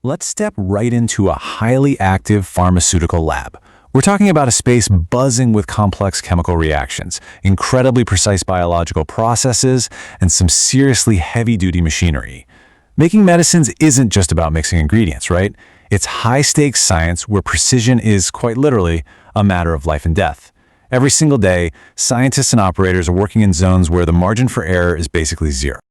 Let's step right into a highly active pharmaceutical lab. We're talking about a space buzzing with complex chemical reactions, incredibly precise biological processes, and some seriously heavy-duty machinery. Making medicines isn't just about mixing ingredients, right? It's high-stakes science where precision is, quite literally, a matter of life and death. Every single day, scientists and operators are working in zones where the margin for error is basically zero.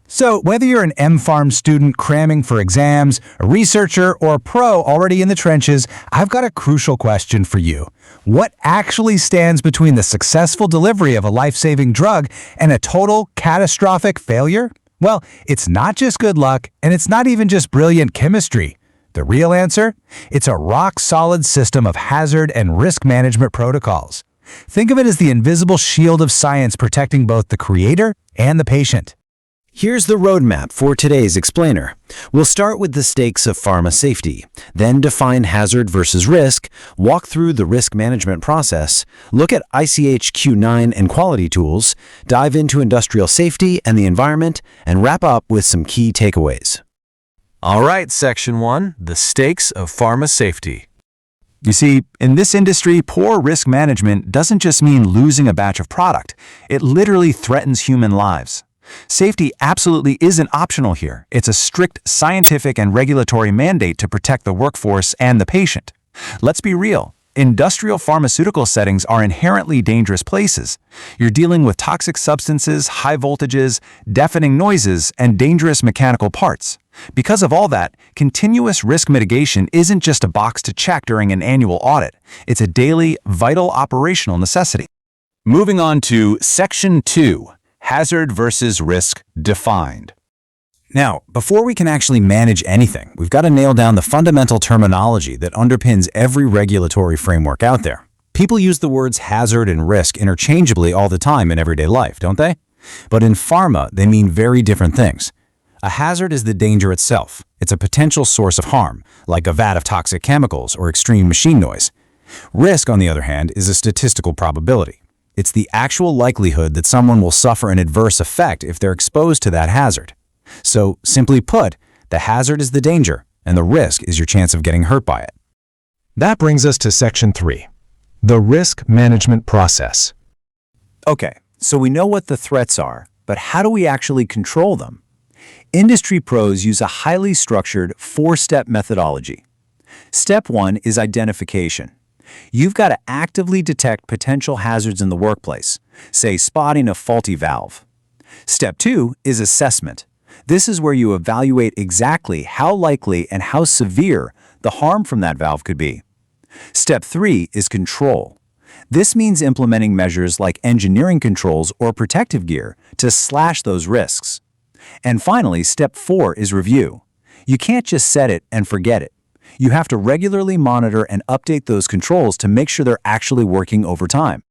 So, whether you're an MPharm student cramming for exams, a researcher, or a pro already in the trenches, I've got a crucial question for you. What actually stands between the successful delivery of a life-saving drug and a total, catastrophic failure? Well, it's not just good luck, and it's not even just brilliant chemistry. The real answer? It's a rock-solid system of hazard and risk management protocols. Think of it as the invisible shield of science protecting both the creator and the patient. Here's the roadmap for today's explainer. We'll start with the stakes of pharma safety, then define hazard versus risk, walk through the risk management process, look at ICH Q9 and quality tools, dive into industrial safety and the environment, and wrap up with some key takeaways. All right, Section 1, the stakes of pharma safety. You see, in this industry, poor risk management doesn't just mean losing a batch of product. It literally threatens human lives. Safety absolutely isn't optional here. It's a strict scientific and regulatory mandate to protect the workforce and the patient. Let's be real. Industrial pharmaceutical settings are inherently dangerous places. You're dealing with toxic substances, high voltages, deafening noises, and dangerous mechanical parts. Because of all that, continuous risk mitigation isn't just a box to check during an annual audit. It's a daily, vital operational necessity. Moving on to Section 2. Hazard versus risk defined. Now, before we can actually manage anything, we've got to nail down the fundamental terminology that underpins every regulatory framework out there. People use the words hazard and risk interchangeably all the time in everyday life, don't they? But in pharma, they mean very different things. A hazard is the danger itself. It's a potential source of harm, like a vat of toxic chemicals or extreme machine noise. Risk, on the other hand, is a statistical probability. It's the actual likelihood that someone will suffer an adverse effect if they're exposed to that hazard. So, simply put, the hazard is the danger, and the risk is your chance of getting hurt by it. That brings us to Section 3, the risk management process. Okay, so we know what the threats are, but how do we actually control them? Industry pros use a highly structured four-step methodology. Step 1 is identification. You've got to actively detect potential hazards in the workplace, say spotting a faulty valve. Step 2 is assessment. This is where you evaluate exactly how likely and how severe the harm from that valve could be. Step 3 is control. This means implementing measures like engineering controls or protective gear to slash those risks. And finally, Step 4 is review. You can't just set it and forget it. You have to regularly monitor and update those controls to make sure they're actually working over time.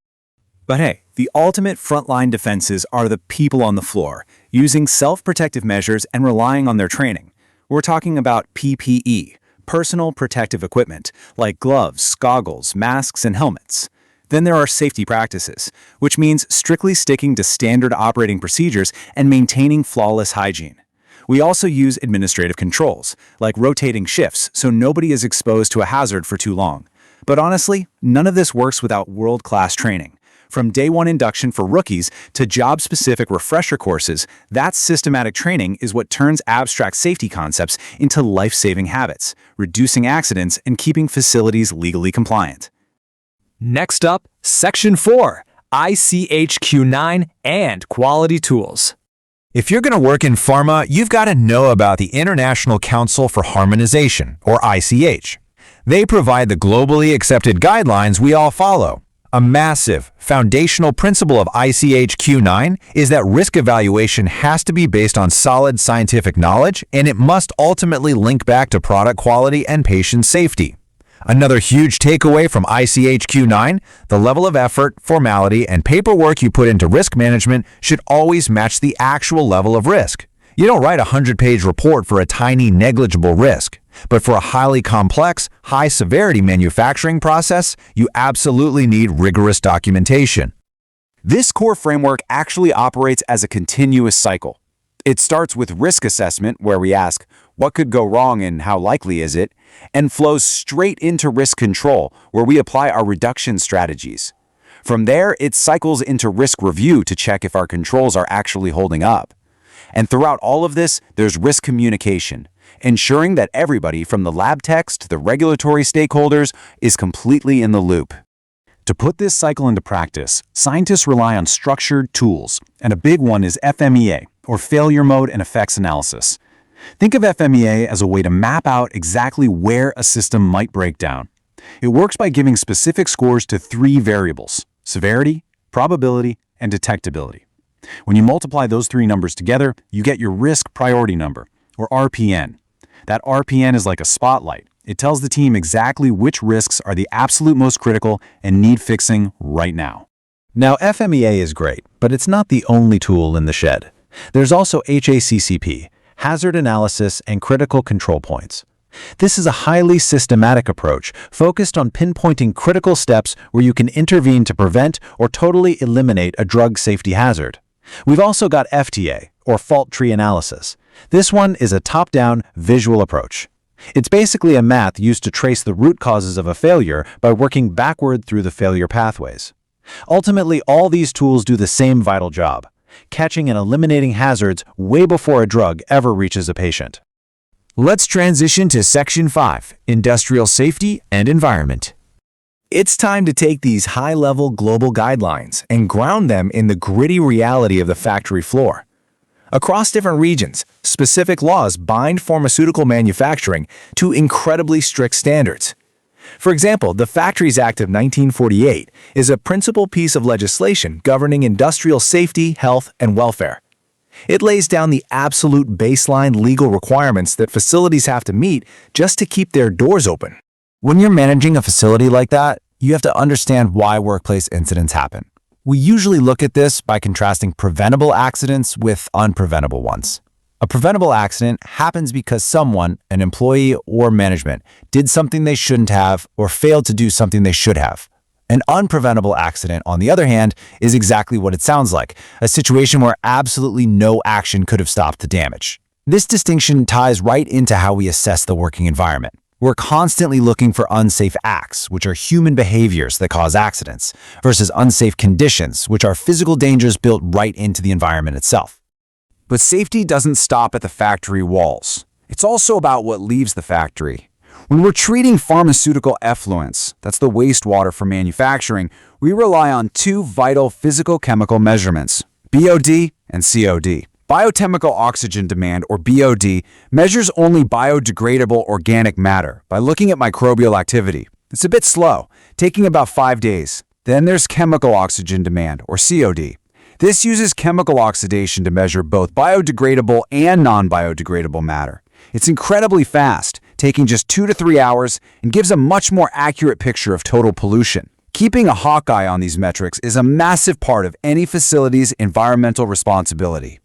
But hey, the ultimate frontline defenses are the people on the floor, using self-protective measures and relying on their training. We're talking about PPE, personal protective equipment, like gloves, goggles, masks, and helmets. Then there are safety practices, which means strictly sticking to standard operating procedures and maintaining flawless hygiene. We also use administrative controls, like rotating shifts so nobody is exposed to a hazard for too long. But honestly, none of this works without world-class training. From day one induction for rookies to job-specific refresher courses, that systematic training is what turns abstract safety concepts into life-saving habits, reducing accidents and keeping facilities legally compliant. Next up, Section 4, ICH-Q9 and quality tools. If you're going to work in pharma, you've got to know about the International Council for Harmonization, or ICH. They provide the globally accepted guidelines we all follow. A massive, foundational principle of ICH Q9 is that risk evaluation has to be based on solid scientific knowledge, and it must ultimately link back to product quality and patient safety. Another huge takeaway from ICH Q9, the level of effort, formality, and paperwork you put into risk management should always match the actual level of risk. You don't write a 100-page report for a tiny, negligible risk. But for a highly complex, high-severity manufacturing process, you absolutely need rigorous documentation. This core framework actually operates as a continuous cycle. It starts with risk assessment, where we ask, what could go wrong and how likely is it, and flows straight into risk control, where we apply our reduction strategies. From there, it cycles into risk review to check if our controls are actually holding up. And throughout all of this, there's risk communication, ensuring that everybody from the lab techs to the regulatory stakeholders is completely in the loop. To put this cycle into practice, scientists rely on structured tools, and a big one is FMEA, or Failure Mode and Effects Analysis. Think of FMEA as a way to map out exactly where a system might break down. It works by giving specific scores to 3 variables: severity, probability, and detectability. When you multiply those 3 numbers together, you get your risk priority number, or RPN. That RPN is like a spotlight. It tells the team exactly which risks are the absolute most critical and need fixing right now. Now, FMEA is great, but it's not the only tool in the shed. There's also HACCP, Hazard Analysis and Critical Control Points. This is a highly systematic approach focused on pinpointing critical steps where you can intervene to prevent or totally eliminate a drug safety hazard. We've also got FTA, or Fault Tree Analysis. This one is a top-down, visual approach. It's basically a math used to trace the root causes of a failure by working backward through the failure pathways. Ultimately, all these tools do the same vital job: catching and eliminating hazards way before a drug ever reaches a patient. Let's transition to Section 5, Industrial Safety and Environment. It's time to take these high-level global guidelines and ground them in the gritty reality of the factory floor. Across different regions, specific laws bind pharmaceutical manufacturing to incredibly strict standards. For example, the Factories Act of 1948 is a principal piece of legislation governing industrial safety, health, and welfare. It lays down the absolute baseline legal requirements that facilities have to meet just to keep their doors open. When you're managing a facility like that, you have to understand why workplace incidents happen. We usually look at this by contrasting preventable accidents with unpreventable ones. A preventable accident happens because someone, an employee or management, did something they shouldn't have or failed to do something they should have. An unpreventable accident, on the other hand, is exactly what it sounds like, a situation where absolutely no action could have stopped the damage. This distinction ties right into how we assess the working environment. We're constantly looking for unsafe acts, which are human behaviors that cause accidents, versus unsafe conditions, which are physical dangers built right into the environment itself. But safety doesn't stop at the factory walls. It's also about what leaves the factory. When we're treating pharmaceutical effluents, that's the wastewater for manufacturing, we rely on 2 vital physical-chemical measurements, BOD and COD. Biochemical oxygen demand, or BOD, measures only biodegradable organic matter by looking at microbial activity. It's a bit slow, taking about 5 days. Then there's chemical oxygen demand, or COD. This uses chemical oxidation to measure both biodegradable and non-biodegradable matter. It's incredibly fast, taking just 2 to 3 hours, and gives a much more accurate picture of total pollution. Keeping a hawk eye on these metrics is a massive part of any facility's environmental responsibility.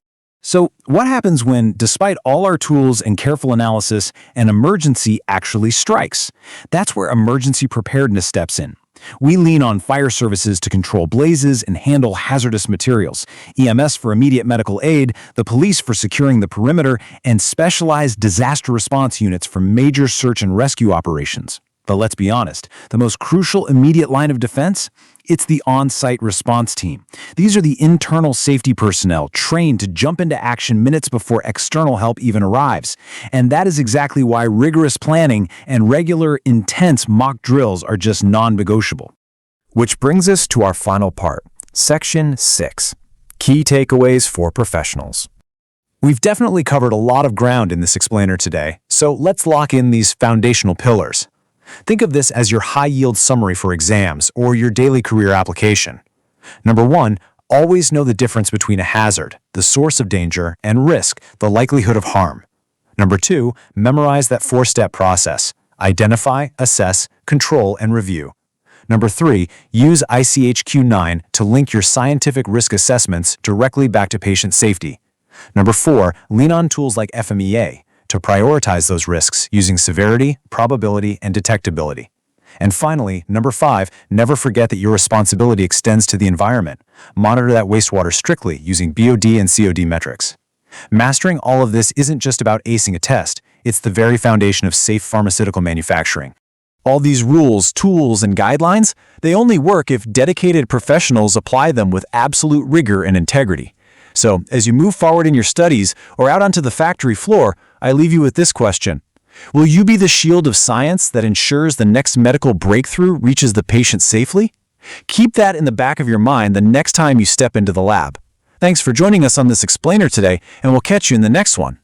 So, what happens when, despite all our tools and careful analysis, an emergency actually strikes? That's where emergency preparedness steps in. We lean on fire services to control blazes and handle hazardous materials, EMS for immediate medical aid, the police for securing the perimeter, and specialized disaster response units for major search and rescue operations. But let's be honest, the most crucial immediate line of defense? It's the on-site response team. These are the internal safety personnel trained to jump into action minutes before external help even arrives. And that is exactly why rigorous planning and regular, intense mock drills are just non-negotiable. Which brings us to our final part, Section 6, Key Takeaways for Professionals. We've definitely covered a lot of ground in this explainer today, so let's lock in these foundational pillars. Think of this as your high-yield summary for exams or your daily career application. Number 1, always know the difference between a hazard, the source of danger, and risk, the likelihood of harm. Number 2, memorize that 4-step process: identify, assess, control, and review. Number 3, use ICHQ-9 to link your scientific risk assessments directly back to patient safety. Number 4, lean on tools like FMEA to prioritize those risks using severity, probability, and detectability. And finally, number 5, never forget that your responsibility extends to the environment. Monitor that wastewater strictly using BOD and COD metrics. Mastering all of this isn't just about acing a test, It's the very foundation of safe pharmaceutical manufacturing. All these rules, tools, and guidelines, they only work if dedicated professionals apply them with absolute rigor and integrity. So, as you move forward in your studies or out onto the factory floor, I leave you with this question. Will you be the shield of science that ensures the next medical breakthrough reaches the patient safely? Keep that in the back of your mind the next time you step into the lab. Thanks for joining us on this explainer today, and we'll catch you in the next one.